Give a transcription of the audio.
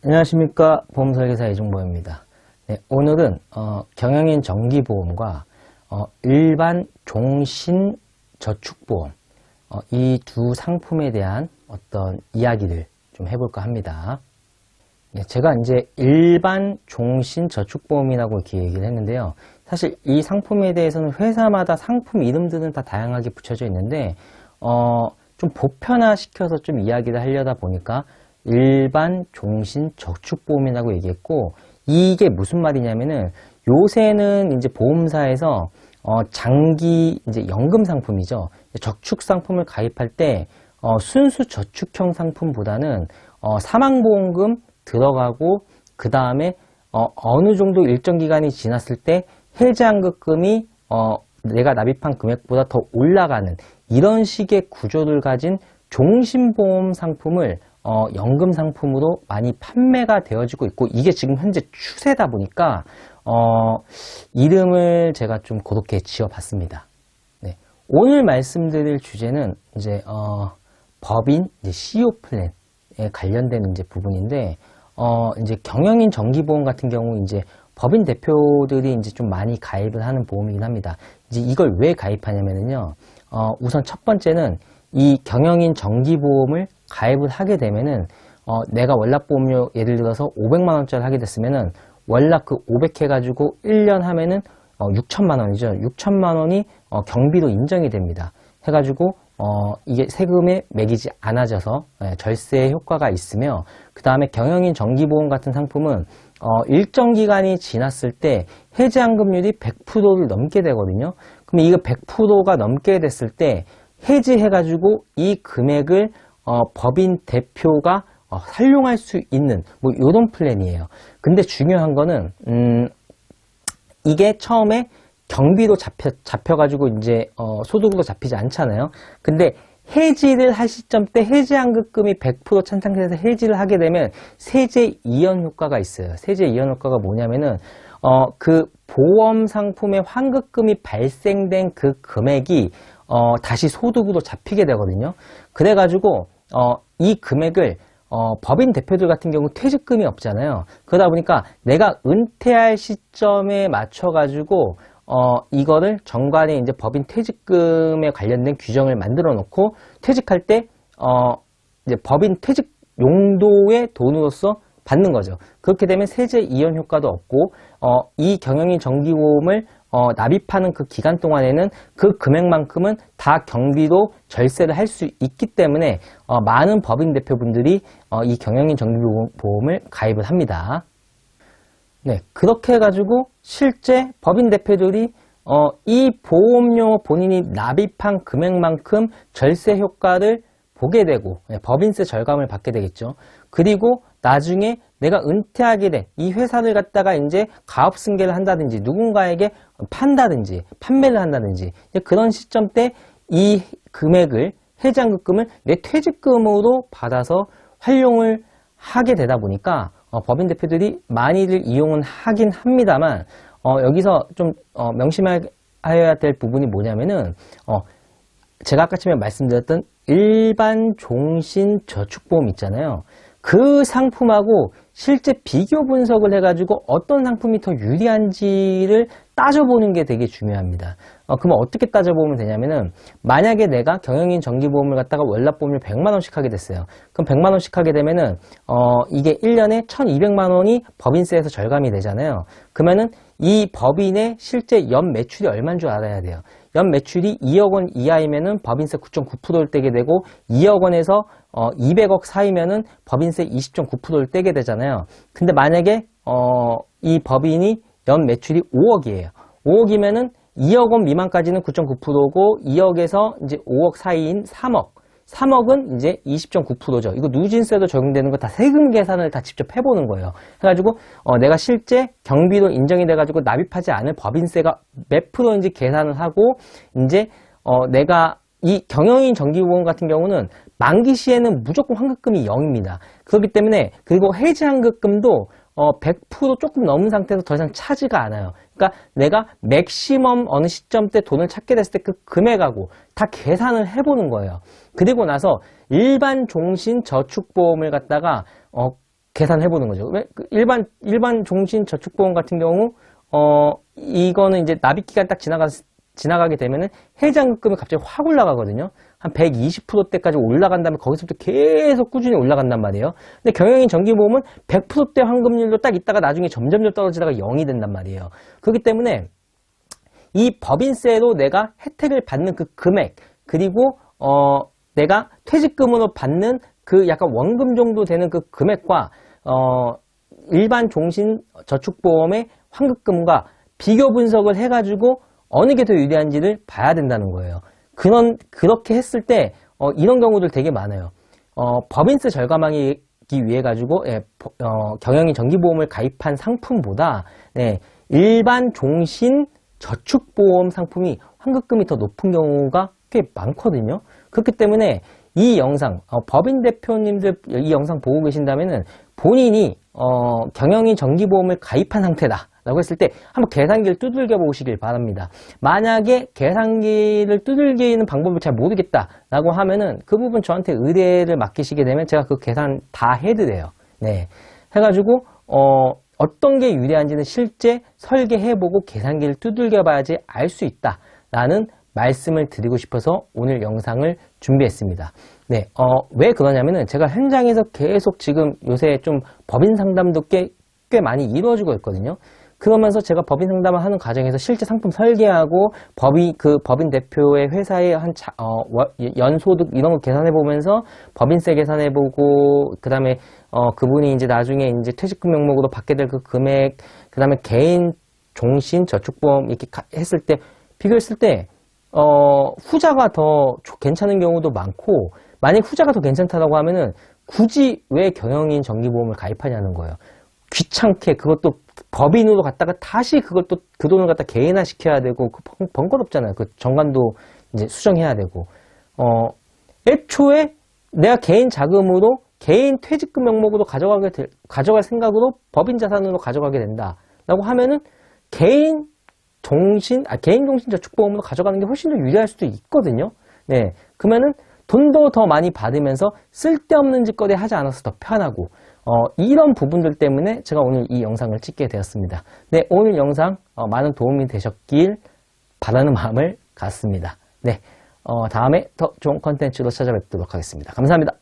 안녕하십니까. 보험설계사 이종보입니다. 네, 오늘은 경영인 정기보험과 일반 종신저축보험 이 두 상품에 대한 어떤 이야기를 좀 해볼까 합니다. 네, 제가 이제 일반 종신저축보험이라고 이렇게 얘기를 했는데요. 사실 이 상품에 대해서는 회사마다 상품 이름들은 다 다양하게 붙여져 있는데 좀 보편화시켜서 좀 이야기를 하려다 보니까 일반 종신저축보험이라고 얘기했고, 이게 무슨 말이냐면은 요새는 이제 보험사에서 장기 이제 연금 상품이죠. 저축 상품을 가입할 때 순수 저축형 상품보다는 사망보험금 들어가고 그 다음에 어느 정도 일정 기간이 지났을 때 해지환급금이 내가 납입한 금액보다 더 올라가는 이런 식의 구조를 가진 종신보험 상품을 연금 상품으로 많이 판매가 되어지고 있고, 이게 지금 현재 추세다 보니까 이름을 제가 좀 그렇게 지어봤습니다. 네. 오늘 말씀드릴 주제는 이제 법인 이제 CEO 플랜에 관련된 이제 부분인데, 이제 경영인 정기보험 같은 경우 이제 법인 대표들이 이제 좀 많이 가입을 하는 보험이긴 합니다. 이제 이걸 왜 가입하냐면요. 우선 첫 번째는 이 경영인 정기보험을 가입을 하게 되면은 내가 월납보험료 예를 들어서 500만원짜리 하게 됐으면은 월납 그 500 해가지고 1년 하면은 6천만원이죠. 6천만원이 경비로 인정이 됩니다. 해가지고 이게 세금에 매기지 않아져서 절세 효과가 있으며, 그 다음에 경영인 정기보험 같은 상품은 일정 기간이 지났을 때 해지환급률이 100%를 넘게 되거든요. 그럼 이거 100%가 넘게 됐을 때 해지해가지고 이 금액을 법인 대표가 활용할 수 있는 뭐 이런 플랜이에요. 근데 중요한 거는 이게 처음에 경비로 잡혀가지고 이제 소득으로 잡히지 않잖아요. 근데 해지를 할 시점 때 해지환급금이 100% 찬상돼서 해지를 하게 되면 세제 이연 효과가 있어요. 세제 이연 효과가 뭐냐면은 그 보험 상품의 환급금이 발생된 그 금액이 다시 소득으로 잡히게 되거든요. 그래가지고 이 금액을 법인 대표들 같은 경우 퇴직금이 없잖아요. 그러다 보니까 내가 은퇴할 시점에 맞춰가지고 이거를 정관에 이제 법인 퇴직금에 관련된 규정을 만들어 놓고 퇴직할 때 이제 법인 퇴직 용도의 돈으로서 받는 거죠. 그렇게 되면 세제 이연 효과도 없고 이 경영인 정기보험을 납입하는 그 기간 동안에는 그 금액만큼은 다 경비로 절세를 할 수 있기 때문에 많은 법인 대표분들이 이 경영인 정기보험을 가입을 합니다. 네, 그렇게 해가지고 실제 법인 대표들이 이 보험료 본인이 납입한 금액만큼 절세 효과를 보게 되고 법인세 절감을 받게 되겠죠. 그리고 나중에 내가 은퇴하게 된 이 회사를 갖다가 이제 가업승계를 한다든지 누군가에게 판다든지 판매를 한다든지 그런 시점 때 이 금액을 해지환급금을 내 퇴직금으로 받아서 활용을 하게 되다 보니까 법인 대표들이 많이들 이용은 하긴 합니다만 여기서 좀 명심해야 될 부분이 뭐냐면은 제가 아까 처음에 말씀드렸던 일반 종신저축보험 있잖아요. 그 상품하고 실제 비교 분석을 해가지고 어떤 상품이 더 유리한지를 따져보는 게 되게 중요합니다. 그러면 어떻게 따져보면 되냐면은, 만약에 내가 경영인 정기보험을 갖다가 월납보험료 100만원씩 하게 됐어요. 그럼 100만원씩 하게 되면은 이게 1년에 1200만원이 법인세에서 절감이 되잖아요. 그러면은 이 법인의 실제 연 매출이 얼마인 줄 알아야 돼요. 연 매출이 2억 원 이하이면은 법인세 9.9%를 떼게 되고, 2억 원에서 200억 사이면은 법인세 20.9%를 떼게 되잖아요. 근데 만약에 이 법인이 연 매출이 5억이에요. 5억이면은 2억 원 미만까지는 9.9%고 2억에서 이제 5억 사이인 3억. 3억은 이제 20.9%죠. 이거 누진세도 적용되는 거 다 세금 계산을 다 직접 해보는 거예요. 해가지고 내가 실제 경비로 인정이 돼가지고 납입하지 않을 법인세가 몇 프로인지 계산을 하고, 이제 내가 이 경영인 정기보험 같은 경우는 만기 시에는 무조건 환급금이 0입니다. 그렇기 때문에, 그리고 해지환급금도 100% 조금 넘은 상태에서 더 이상 차지가 않아요. 그러니까 내가 맥시멈 어느 시점 때 돈을 찾게 됐을 때 그 금액하고 다 계산을 해보는 거예요. 그리고 나서 일반 종신 저축보험을 갖다가 계산해보는 거죠. 왜? 일반 종신저축보험 같은 경우, 이거는 이제 납입 기간 딱 지나가게 되면은 해지환급금이 갑자기 확 올라가거든요. 한 120%대까지 올라간 다음에 거기서부터 계속 꾸준히 올라간단 말이에요. 근데 경영인 정기보험은 100%대 환급률로 딱 있다가 나중에 점점 떨어지다가 0이 된단 말이에요. 그렇기 때문에 이 법인세로 내가 혜택을 받는 그 금액, 그리고 내가 퇴직금으로 받는 그 약간 원금 정도 되는 그 금액과 일반 종신 저축보험의 환급금과 비교 분석을 해가지고 어느 게 더 유리한지를 봐야 된다는 거예요. 그렇게 했을 때 이런 경우들 되게 많아요. 법인세 절감하기 위해 가지고 경영인 정기보험을 가입한 상품보다 일반 종신 저축보험 상품이 환급금이 더 높은 경우가 꽤 많거든요. 그렇기 때문에 이 영상, 법인 대표님들 이 영상 보고 계신다면은 본인이 경영인 정기보험을 가입한 상태다 라고 했을 때 한번 계산기를 두들겨 보시길 바랍니다. 만약에 계산기를 두들기는 방법을 잘 모르겠다 라고 하면은 그 부분 저한테 의뢰를 맡기시게 되면 제가 그 계산 다 해드려요. 네. 해가지고 어떤 게 유리한지는 실제 설계해보고 계산기를 두들겨 봐야지 알 수 있다 라는 말씀을 드리고 싶어서 오늘 영상을 준비했습니다. 네, 왜 그러냐면은 제가 현장에서 계속 지금 요새 좀 법인 상담도 꽤 많이 이루어지고 있거든요. 그러면서 제가 법인 상담을 하는 과정에서 실제 상품 설계하고 법인 대표의 회사의 연소득 이런 거 계산해 보면서 법인세 계산해 보고 그다음에 그분이 이제 나중에 이제 퇴직금 명목으로 받게 될 그 금액 그다음에 개인 종신 저축보험 이렇게 했을 때 비교했을 때 후자가 더 괜찮은 경우도 많고 만약 후자가 더 괜찮다고 하면은 굳이 왜 경영인 정기보험을 가입하냐는 거예요. 귀찮게 그것도 법인으로 갔다가 다시 그걸 또 그 돈을 갖다 개인화 시켜야 되고 번거롭잖아요. 그 정관도 이제 수정해야 되고 애초에 내가 개인 자금으로 개인 퇴직금 명목으로 가져갈 생각으로 법인 자산으로 가져가게 된다라고 하면은 개인 종신 저축보험으로 가져가는 게 훨씬 더 유리할 수도 있거든요. 네, 그러면은 돈도 더 많이 받으면서 쓸데없는 짓거리 하지 않아서 더 편하고 이런 부분들 때문에 제가 오늘 이 영상을 찍게 되었습니다. 네, 오늘 영상 많은 도움이 되셨길 바라는 마음을 갖습니다. 네, 다음에 더 좋은 컨텐츠로 찾아뵙도록 하겠습니다. 감사합니다.